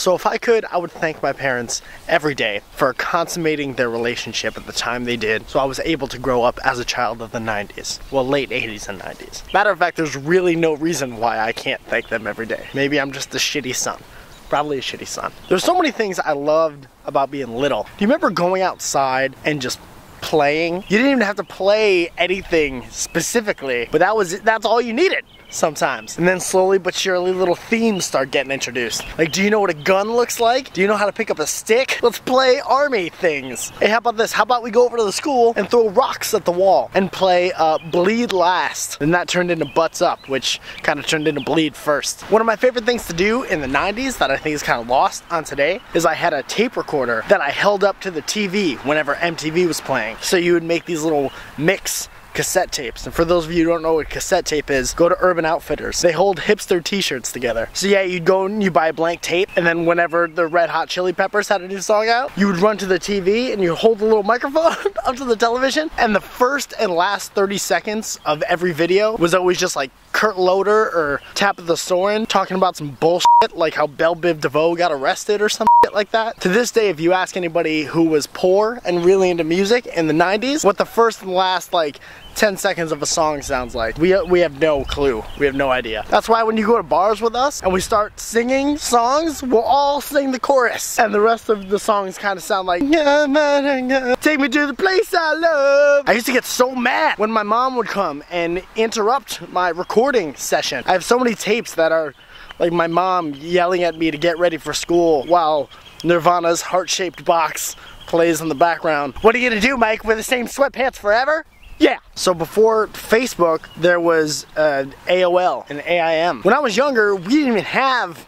So if I could, I would thank my parents every day for consummating their relationship at the time they did, so I was able to grow up as a child of the 90s. Well, late 80s and 90s. Matter of fact, there's really no reason why I can't thank them every day. Maybe I'm just a shitty son. Probably a shitty son. There's so many things I loved about being little. Do you remember going outside and just playing? You didn't even have to play anything specifically, but that's all you needed sometimes. And then slowly but surely little themes start getting introduced. Like, do you know what a gun looks like? Do you know how to pick up a stick? Let's play army things. Hey, how about this? How about we go over to the school and throw rocks at the wall and play Bleed Last? And that turned into Butts Up, which kind of turned into Bleed First. One of my favorite things to do in the 90s that I think is kind of lost on today is I had a tape recorder that I held up to the TV whenever MTV was playing. So you would make these little mix cassette tapes. And for those of you who don't know what cassette tape is, go to Urban Outfitters. They hold hipster t-shirts together. So yeah, you'd go and you buy a blank tape, and then whenever the Red Hot Chili Peppers had a new song out, you would run to the TV and you hold a little microphone up to the television, and the first and last 30 seconds of every video was always just like Kurt Loder or Tabitha Soren talking about some bullshit like how Belle Biv DeVoe got arrested or some shit like that. To this day, if you ask anybody who was poor and really into music in the 90s what the first and last like 10 seconds of a song sounds like, we have no clue. We have no idea. That's why when you go to bars with us and we start singing songs, we'll all sing the chorus, and the rest of the songs kind of sound like take me to the place I love. I used to get so mad when my mom would come and interrupt my recording session. I have so many tapes that are like my mom yelling at me to get ready for school while Nirvana's Heart-Shaped Box plays in the background. What are you gonna do, Mike? Wear the same sweatpants forever? Yeah. So before Facebook, there was AOL and AIM. When I was younger, we didn't even have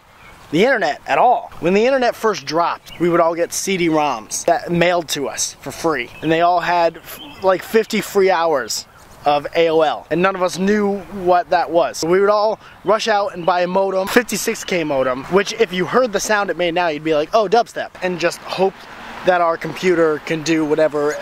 the internet at all. When the internet first dropped, we would all get CD-ROMs that mailed to us for free. And they all had like 50 free hours of AOL. And none of us knew what that was. So we would all rush out and buy a modem, 56K modem, which if you heard the sound it made now, you'd be like, oh, dubstep. And just hope that our computer can do whatever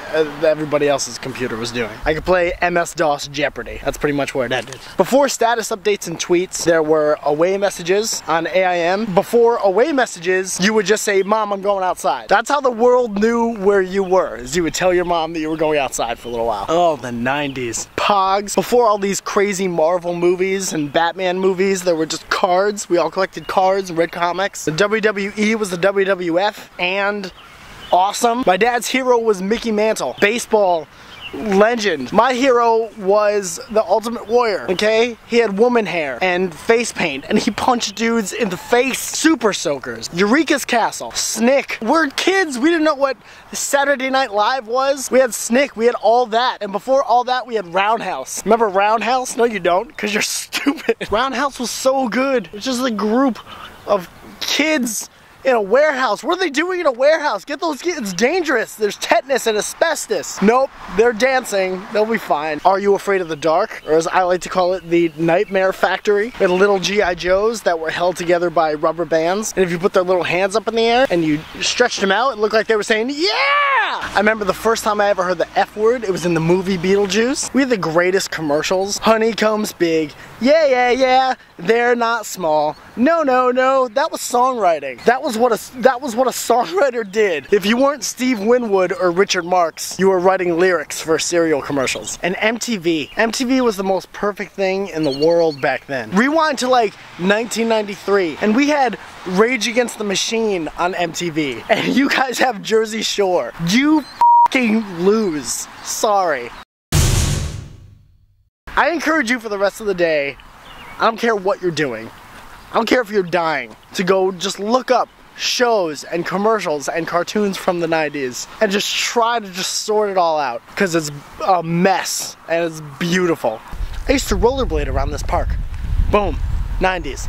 everybody else's computer was doing. I could play MS-DOS Jeopardy. That's pretty much where it ended. Before status updates and tweets, there were away messages on AIM. Before away messages, you would just say, Mom, I'm going outside. That's how the world knew where you were, is you would tell your mom that you were going outside for a little while. Oh, the 90s. Pogs. Before all these crazy Marvel movies and Batman movies, there were just cards. We all collected cards and read comics. The WWE was the WWF, and awesome. My dad's hero was Mickey Mantle, baseball legend. My hero was the Ultimate Warrior, okay? He had woman hair and face paint, and he punched dudes in the face. Super Soakers, Eureka's Castle, Snick. We're kids, we didn't know what Saturday Night Live was. We had Snick, we had all that. And before all that, we had Roundhouse. Remember Roundhouse? No, you don't, because you're stupid. Roundhouse was so good. It's just a group of kids in a warehouse. What are they doing in a warehouse? Get those kids, it's dangerous. There's tetanus and asbestos. Nope, they're dancing. They'll be fine. Are You Afraid of the Dark? Or as I like to call it, the Nightmare Factory. We had little G.I. Joes that were held together by rubber bands. And if you put their little hands up in the air and you stretched them out, it looked like they were saying, yeah! I remember the first time I ever heard the F word, it was in the movie Beetlejuice. We had the greatest commercials. Honeycomb's big. Yeah, yeah, yeah. They're not small. No, no, no. That was songwriting. That was what a songwriter did. If you weren't Steve Winwood or Richard Marx, you were writing lyrics for cereal commercials. And MTV. MTV was the most perfect thing in the world back then. Rewind to like 1993, and we had Rage Against the Machine on MTV. And you guys have Jersey Shore. You f***ing lose. Sorry. I encourage you for the rest of the day, I don't care what you're doing. I don't care if you're dying, to go just look up shows and commercials and cartoons from the 90s and just try to just sort it all out, because it's a mess and it's beautiful. I used to rollerblade around this park. Boom, 90s.